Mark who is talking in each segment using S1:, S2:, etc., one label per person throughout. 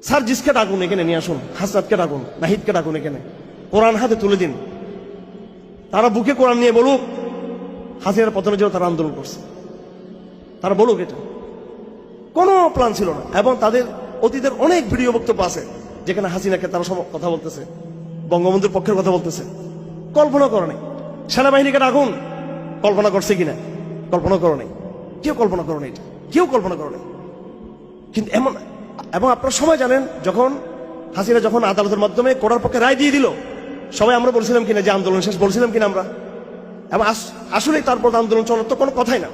S1: সার্জিসকে ডাকুন, এখানে নিয়ে আসুন, হাসনাতকে ডাকুন, নাহিদকে ডাকুন, এখানে কোরআন হাতে তুলে দিন। তারা বুকে কোরআন নিয়ে বলুক হাসিনার পতনের জন্য তারা আন্দোলন করছে, তারা বলুক। এটা কোনো প্ল্যান ছিল না। এবং তাদের অতীতের অনেক ভিডিও বক্তব্য আছে যেখানে হাসিনাকে তারা সব কথা বলতেছে, বঙ্গবন্ধুর পক্ষের কথা বলতেছে। কল্পনা করে নাই। সেনাবাহিনীকে ডাকুন, কল্পনা করছে কিনা? কল্পনা করে নাই, কেউ কল্পনা করে নাই, কেউ কল্পনা করে নাই। কিন্তু এমন, এবং আপনারা সবাই জানেন যখন হাসিনা যখন আদালতের মাধ্যমে কোর্টের পক্ষে রায় দিয়ে দিল, সবাই আমরা বলছিলাম কিনা যে আন্দোলন শেষ, বলছিলাম কিনা আমরা? এবং আসলেই তারপর আন্দোলন চলার তো কোনো কথাই না।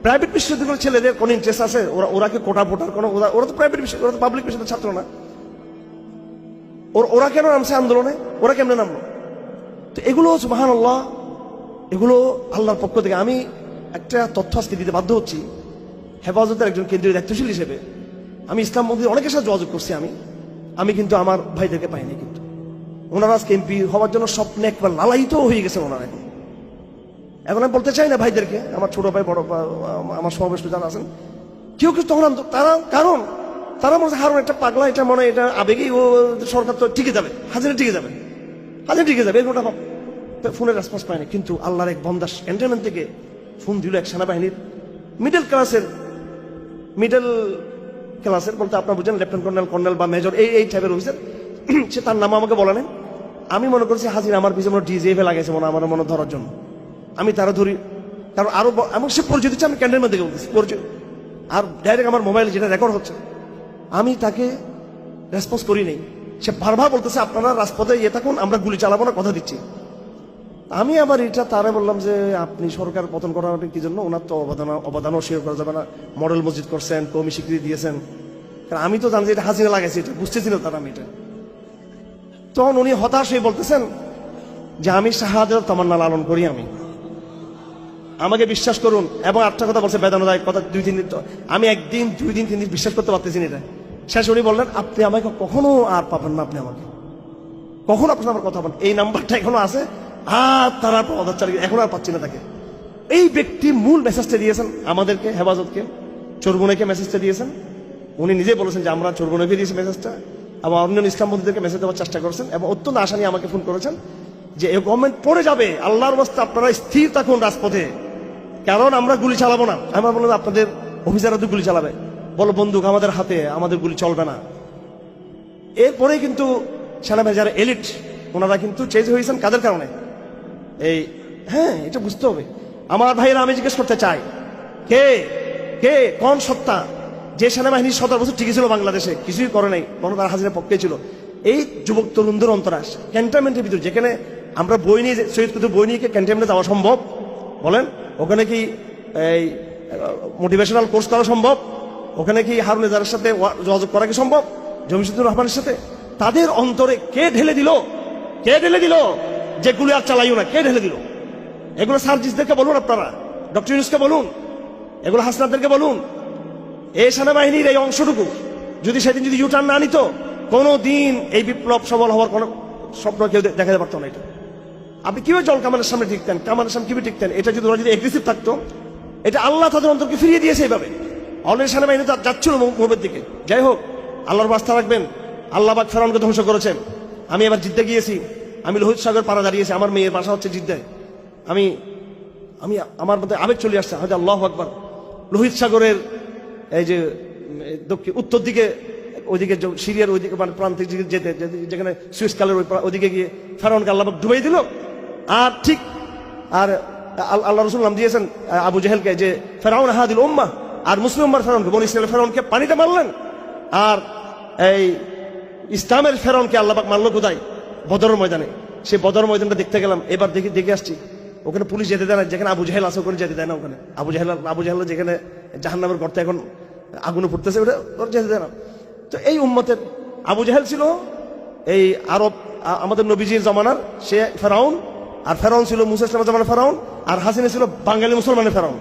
S1: প্রাইভেট বিশ্ববিদ্যালয়ের ছেলেদের কোনো ইন্টারেস্ট আছে? ওরা কি কোটা ভোটার কোনো, ওরা তো প্রাইভেট ওরা তো পাবলিক বিশ্ববিদ্যালয়ের ছাত্র না। ওরা কেন নামছে আন্দোলনে? ওরা কেমনে নামলো? তো এগুলো সুবহানাল্লাহ, এগুলো আল্লাহর পক্ষ থেকে। আমি একটা তথ্য আজকে দিতে বাধ্য হচ্ছি। হেফাজতের একজন কেন্দ্রীয় দায়িত্বশীল হিসেবে আমি ইসলাম মন্দির অনেকের সাথে যোগাযোগ করছি। আমি কিন্তু আমার ভাইদেরকে পাইনি। কিন্তু ওনারা আজকে এমপি হওয়ার জন্য স্বপ্নে একবার লালায়িত হয়ে গেছে ওনারা। এখন আমি বলতে চাই না ভাইদেরকে, আমার ছোট ভাই, বড় আমার সমাবেশ যারা আছেন, কেউ কেউ তখন তারা, কারণ তারা মনে হয় হারুন একটা পাগলা, এটা মনে হয় এটা আবেগেই ও সরকার তো টিকে যাবে, হাজিরা টিকে যাবে, হাজিরা টিকে যাবে, এরকমটা ফোনের রেসপন্স পায়নি। কিন্তু আল্লাহর এক বন্দা ক্যান্টনমেন্ট থেকে ফোন দিল এক সেনাবাহিনীর মিডল ক্লাসের বলতে আপনার বুঝেন লেফটেন্যান্ট কর্নেল বা মেজর এই টাইপের অফিসার। সে তার নাম আমাকে বলে নেন। আমি মনে করছি হাজির আমার পিছনে ডিজিএফে লাগাইছে মনে আমার মনে ধরার জন্য। আমি তারা ধরি, কারণ আরো এমন সে পরিচয় দিচ্ছে, আমি ক্যান্টনমেন্ট থেকে বলতেছি পরিচয়, আর ডাইরেক্ট আমার মোবাইলে যেটা রেকর্ড হচ্ছে। আমি তাকে রেসপন্স করি নেই। সে বারবার বলতেছে আপনারা রাজপথে ইয়ে থাকুন, আমরা গুলি চালাবো না, কথা দিচ্ছি। আমি আবার এটা তারা বললাম যে আপনি সরকার পতন করার কি জন্য? ওনার তো অবদানও স্বীকার করা যাবে না। মডেল মসজিদ করছেন, কমি স্বীকৃতি দিয়েছেন, কারণ আমি তো জানি যে এটা হাসিনা লাগাইছে, এটা বুঝতেছিল তারা। আমি এটা তখন উনি হতাশ হয়ে বলতেছেন যে আমি শাহাদাত তামান্না লালন করি, আমাকে বিশ্বাস করুন। এবং আটটা কথা বলছে, বেদনাদায়ক কথা, 2-3 দিন। আমি একদিন 2-3 দিন বিশ্বাস করতে পারতেছি না এটা। শেষ উনি বললেন আপনি আমাকে কখনো আর পাবেন না, আপনি আমাকে কখনো আপনার আমার কথা বলেন, এই নাম্বারটা এখনো আছে। আর তারা পদার্থ চালিয়ে এখন আর পাচ্ছি না তাকে। এই ব্যক্তি মূল মেসেজটা দিয়েছেন আমাদেরকে, হেফাজতকে, চোরবুনেকে মেসেজটা দিয়েছেন। উনি নিজে বলেছেন যে আমরা চোরবুনেকে দিয়েছি মেসেজটা, এবং অন্যান্য ইসলামপন্থীদেরকে মেসেজ দেওয়ার চেষ্টা করেছেন। এবং অত্যন্ত আশা নিয়ে আমাকে ফোন করেছেন যে এই গভর্নমেন্ট পড়ে যাবে, আল্লাহর রাস্তে আপনারা স্থির থাকুন রাজপথে, কারণ আমরা গুলি চালাবো না। আমরা বললাম আপনাদের অফিসাররা তো গুলি চালাবে, বলো বন্দুক আমাদের হাতে, আমাদের গুলি চলবে না। এরপরে কিন্তু সেনাবাহিনী যারা এলিট, ওনারা কিন্তু চেঞ্জ হয়েছেন কাদের কারণে? এই হ্যাঁ, এটা বুঝতে হবে আমার ভাইয়েরা। আমি জিজ্ঞেস করতে চাই, কে কে কোন সত্তা যে সেনাবাহিনী 17 বছর টিকে ছিল বাংলাদেশে, কিছুই করে নাই, বরং তার হাজিরার পক্ষে ছিল? এই যুবক তরুণদের অন্তরাস ক্যান্টনমেন্টের ভিতরে, যেখানে আমরা বই নিয়ে, শহীদ কুতুব বই নিয়ে ক্যান্টনমেন্টে যাওয়া সম্ভব? বলেন, ওখানে কি এই মোটিভেশনাল কোর্স করা সম্ভব? ওখানে কি হারুন এজারের সাথে যোগাযোগ করা কি সম্ভব? জমিসুদ্দুর রহমানের সাথে? তাদের অন্তরে কে ঢেলে দিল? কে ঢেলে দিল যে গুলি আর চালাইও না? কে ঢেলে দিল? এগুলো সার্জিসদেরকে বলুন, আপনারা ডক্টর ইউনূসকে বলুন, এগুলো হাসনাতদেরকে বলুন। এই সেনাবাহিনীর এই অংশটুকু যদি সেদিন যদি ইউটার্ন না নিত, কোনো দিন এই বিপ্লব সফল হওয়ার কোনো স্বপ্ন কেউ দেখাতে পারতো না। এটা আপনি কিভাবে জল কামানের সামনে টিকতেন, কামানের সামনে কিভাবে টিকতেন? এটা যদি ওরা যদি এগ্রেসিভ থাকতো, এটা আল্লাহ তাদের অন্তরকে ফিরিয়ে দিয়েছে এইভাবে। অলরেডি সেনাবাহিনী যাচ্ছিল মুভের দিকে। যাই হোক, আল্লাহর বাস্তা রাখবেন, আল্লাহ পাক ফেরাউনকে ধ্বংস করেছেন। আমি এবার জিদ্দা গিয়েছি, আমি লোহিত সাগর পাড়া দাঁড়িয়েছি, আমার মেয়ের বাসা হচ্ছে জিদ্দায়। আমি আমার মধ্যে আবেগ চলে আসছে, হয়তো আল্লাহু আকবার। লোহিত সাগরের এই যে দক্ষিণ উত্তর দিকে, ওইদিকে সিরিয়ার ওইদিকে মানে প্রান্তিক যেতে, যেখানে সুয়েজ কালের ওইদিকে গিয়ে ফেরাউনকে আল্লাহ পাক ডুবাই দিল। আর ঠিক আর আল্লাহ রাসূল নাম দিয়েছেন আবু জেহেলকে যে ফেরাউন হাদিল উম্মাহ, আর মুসলিম উম্মার ফেরাউনকে, বনি ইসরাইলের ফেরাউনকে পানিতে মারলেন। আর এই ইসলামের ফেরাউনকে আল্লাহ পাক মারল কোথায়? বদরের ময়দানে। সেই বদর ময়দানটা দেখতে গেলাম, এবার দেখে আসছি। ওখানে পুলিশ যেতে দেয় না, যেখানে আবু জেহেল আছে ওখানে যেতে দেয় না। ওখানে আবু জেহেল যেখানে জাহান্নামের গর্তে এখন আগুনে ফুটতেছে, ওটা ওর যেতে দেয় না। তো এই উম্মতের আবু জেহেল ছিল এই আরব, আমাদের নবীজির জমানার সে ফেরাউন, আর ফেরাউন ছিল মুসা ইসলামের জমানার ফেরাউন, আর হাসিনা ছিল বাঙালি মুসলমানের ফেরাউন।